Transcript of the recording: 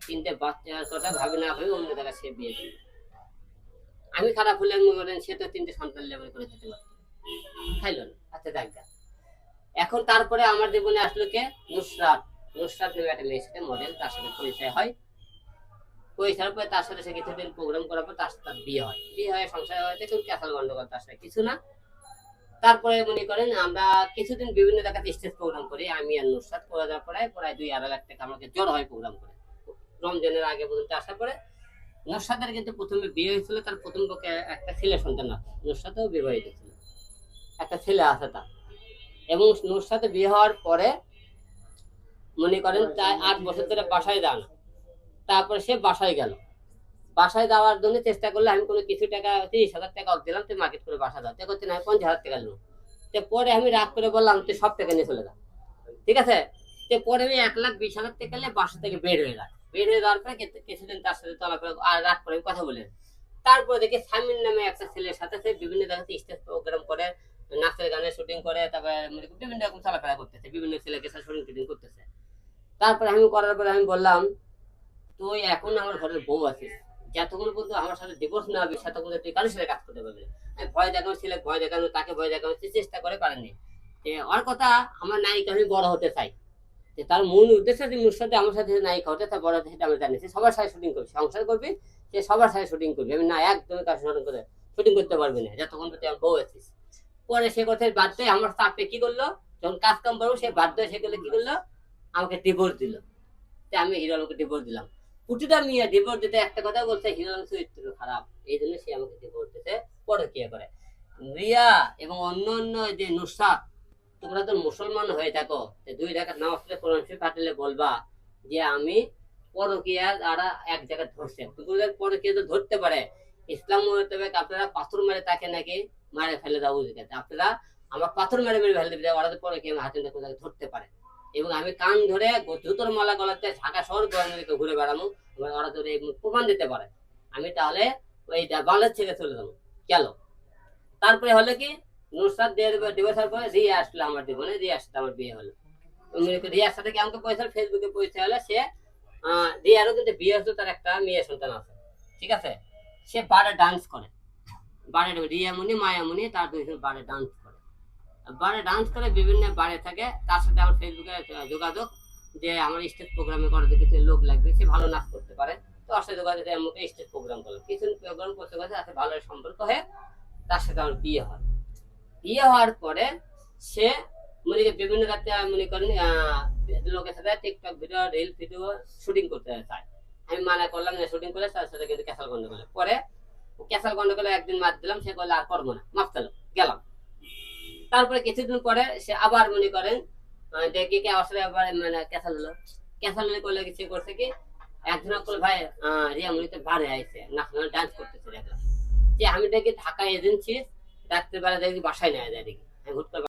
তিনটে বাচ্চার কথা ভাবে না ভেবে অন্য জায়গায় সে বিয়ে দিল। আমি খারাপ হলে মনে করেন সে তো তিনটে সন্তান লেবার করে খেতে পারতো, খাইলো না। আচ্ছা দেখা এখন তারপরে আমার জীবনে আসলো কে, নুসরাত। নুসরাত নামে একটা মেয়ের সাথে মডেল, তার সাথে পরিচয় হয়। পরিচয় পরে তার সাথে সে কিছুদিন প্রোগ্রাম করার পর তার সাথে তার বিয়ে হয়। বিয়ে হয়, সংসার হয়েছে, কিন্তু ক্যাসাল গন্ডগোল তার সাথে কিছু না। তারপরে মনে করেন আমরা কিছুদিন বিভিন্ন জায়গাতে স্টেজ প্রোগ্রাম করি, আমি আর নুসরাত। করে যাওয়ার পরে প্রায় 2-2.5 লাখ টাকা আমাকে জড় হয় প্রোগ্রাম করে। রমজানের আগে পর্যন্ত আসার পরে নুসরাতের কিন্তু প্রথমে বিয়ে হয়েছিল, তার প্রথম পক্ষে একটা ছেলে সন্তান আছে। নুসরাতও বিবাহিত ছিল, একটা ছেলে আছে তার। এবং নুসরাতের বিয়ে হওয়ার পরে মনে করেন প্রায় 8 বছর ধরে বাসায় যান। তারপরে সে বাসায় গেল। বাসায় যাওয়ার জন্য চেষ্টা করলে আমি কোনো কিছু টাকা 30,000 টাকা দিলাম, তুই মার্কেট করে বাসা যাও। তে করতে না 50,000 টাকা নিল। তো পরে আমি রাগ করে বললাম তুই সব টাকা নিয়ে চলে যা, ঠিক আছে। তো পরে আমি 1,20,000 টাকা নিয়ে বাসা থেকে বের হয়ে যায়। বের হয়ে যাওয়ার পরে কিছুদিন তার সাথে চলাফেরা আর রাগ করে আমি কথা বলে। তারপরে দেখি সামিন নামে একটা ছেলের সাথে সে বিভিন্ন জায়গাতে স্টেজ প্রোগ্রাম করে, নাচের গানের শুটিং করে, তারপরে বিভিন্ন রকম চলাফেরা করতেছে, বিভিন্ন ছেলেকে সাথে শুটিং করতেছে। তারপরে আমি করার পরে আমি বললাম তুই এখন আমার ঘরের বউ আছিস, যতক্ষণ পর্যন্ত আমার সাথে ডিভোর্স না হবে ততক্ষণ তুই কারোর সাথে কাজ করতে পারবি না। আমি ভয় দেখানো ছেলে, ভয় দেখানো, তাকে ভয় দেখানো চেষ্টা করে পারেনি। ওর কথা আমার নায়িকা আমি বড় হতে চাই। তার মূল উদ্দেশ্য যে মোর সাথে আমার সাথে নায়িকা হতে, তার বড় সেটা আমি জানি। সে সবার সাথে শুটিং করবে, সংসার করবি, সে সবার সাথে শুটিং করবি। আমি না, একদমই কাজ শুটিং করতে পারবি না যতক্ষণ তুই আমার বউ আছিস। পরে সে কথায় বাধ্য হয়ে আমার চাপে কি করলো, যখন কাজ কাম করবো সে বাধ্য হয়ে সে করলে কি করলো, আমাকে ডিভোর্স দিল। আমি হিরো আলমকে ডিভোর্স দিলাম। প্রতিটা মেয়ে ডিভোর্স দিতে একটা কথা বলছে, হিরো আলম চরিত্র খারাপ, এই জন্য সে আমাকে ডিভোর্স দিতে পরকীয়া করে। রিয়া এবং অন্য অন্য যে নুসরাত, তোমরা তো মুসলমান হয়ে থাকো, 2 রাকাত নামাজ পড়ে কোরআন শরীফ পাঠলে বলবা যে আমি পরকীয়া দ্বারা এক জায়গায় ধরছে। তোদের পরকীয়া তো ধরতে পারে, ইসলাম মোতাবেক আপনারা পাথর মেরে তাকে নাকি মারে ফেলে দাও। আপনারা আমার পাথর মেরে মেরে ফেলে দেবে, ওরা তো পরকীয়া হাতে ধরতে পারে। এবং আমি কান ধরে জুতোর মালা গলাতে ঢাকা শহর ঘুরে বেড়াবো, ওরা ধরে প্রমাণ দিতে পারে। আমি তাহলে ওই বাংলাদেশ ছেড়ে চলে যাবো গেল। তারপরে হলো কি, নুসরাত ডিভোর্সের পরে রিয়া আসলো আমার জীবনে, রিয়ার সাথে আমার বিয়ে হলো। রিয়ার সাথে কি আমাকে পয়সা ফেসবুকে পরিচয় হলো। সে রিয়ারও কিন্তু বিয়ে হতো, তার একটা মেয়ে সন্তান আছে, ঠিক আছে। সে বারে ডান্স করে, বারে রিয়ামণি মায়ামণি তার 2 বারে ডান্স করে, বারে ডান্স করে বিভিন্ন বারে থাকে। তার সাথে আমার ফেসবুকে যোগাযোগ যে আমার স্টেজ প্রোগ্রামে করাতে কিছু লোক লাগবে, সে ভালো নাচ করতে পারে। তো তার সাথে যোগাযোগ আমাকে স্টেজ প্রোগ্রাম করলো, কিছু প্রোগ্রাম করতে করতে তার ভালো সম্পর্ক হয়ে তার সাথে আমার বিয়ে হয়। বিয়ে হওয়ার পরে সে মনে বিভিন্ন রাতে মনে করেন লোকের সাথে TikTok video, reel video shooting করতে চায়। আমি মানা করলাম না শুটিং করে, তার সাথে কিন্তু ক্যাসাল গন্ডগোল। পরে ক্যাসাল গন্ডগোলে একদিন মার দিলাম, সে বলে আর করবো না, মাফ চালো গেলাম। তারপরে কিছুদিন পরে সে আবার মনে করেন দেখি কি আসলে আবার মানে ক্যাসাল হলো। ক্যাসাল হলে করলে কিছু করছে কি, একজন করল ভাই রিয়া মনিতে বারে আইছে ন্যাশনাল ডান্স করতেছে, দেখলাম যে আমি দেখি ঢাকা এজেন্সি রাত্রেবেলা দেখি বাসায় নেওয়া যায়, দেখি আমি হুট করে